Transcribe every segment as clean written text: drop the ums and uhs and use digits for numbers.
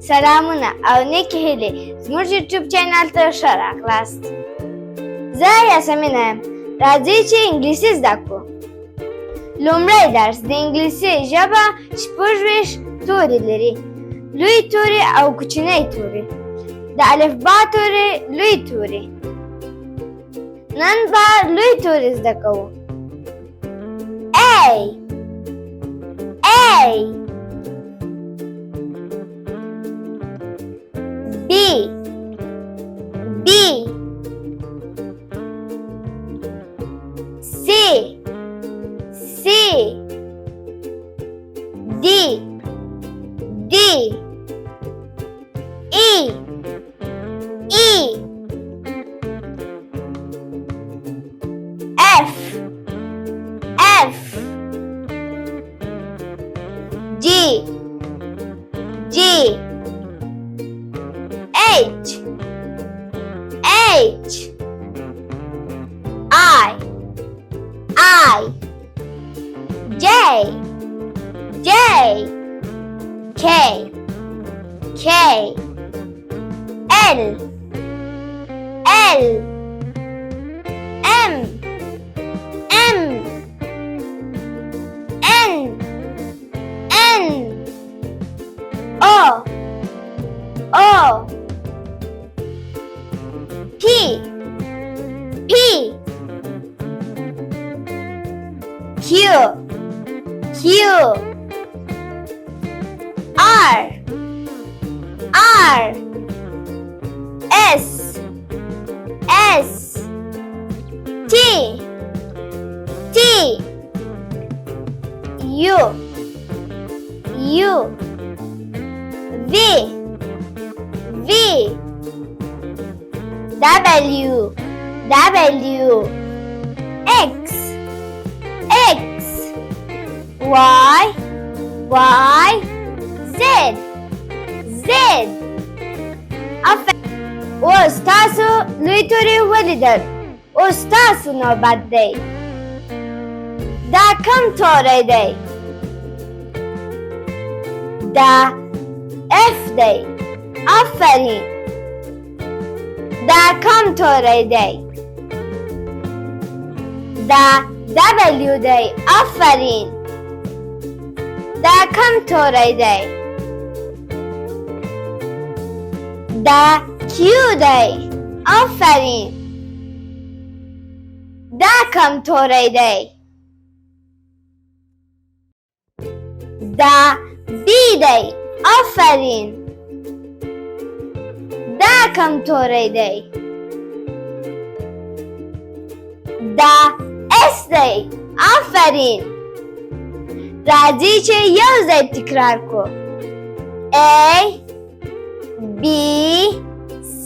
سلامونه او نیکې هیلې زموږ یوټیوب چینل ته ښه راغلاست. زه یاسمینه یم. راځئ چې انګلیسي زده کړو. لومړی درس د انګلیسي ژبه 26 توري لري. لوی توري او کوچنی توري. د الفبا توري لوی توري. نن به لوی توري زده کوو. A B C D E F G H I J K L M N O P Q R S T U V W X Y Z اوس تاسو لوی توري ولیدل. اوس تاسو نوبت دی. دا کوم توری دی؟ دا F دی. آفرین. دا کوم توری دی؟ دا W دی. آفرین. دا کوم توری دی؟ دا Q دی. آفرین. دا کوم توری دی؟ دا B دی. آفرین. دا کوم توری دی؟ دا S دی. آفرین. راځئ چې یو ځای تکرار کړو. A B C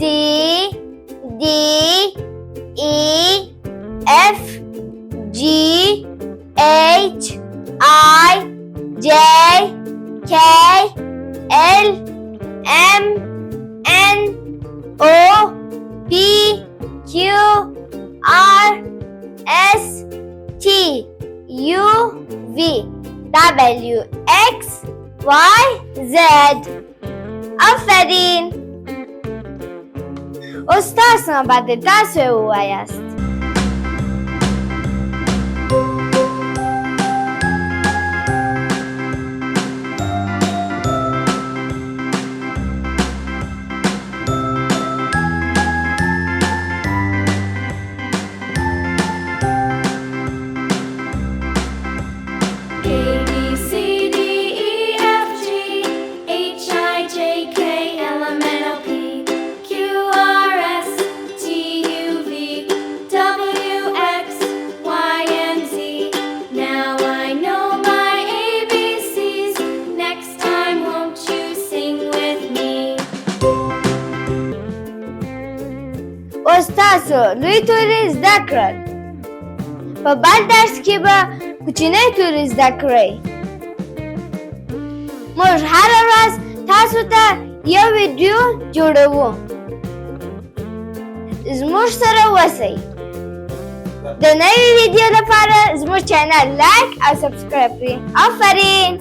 D E F G H I J K L M N O P Q R S T U V W X Y Z. آفرین. اوس تاسو نوبت دی. تاسو یې ووایاست. اوس تاسو لوی توري زده کړل. په بل درس کې به کوچنی توري زده کړئ. موږ هره ورځ تاسو ته یو ویډیو جوړوو. زموږ سره اوسئ. د نوې ویډیو لپاره زموږ چینل لایک او سبسکرایب کړئ. آفرین.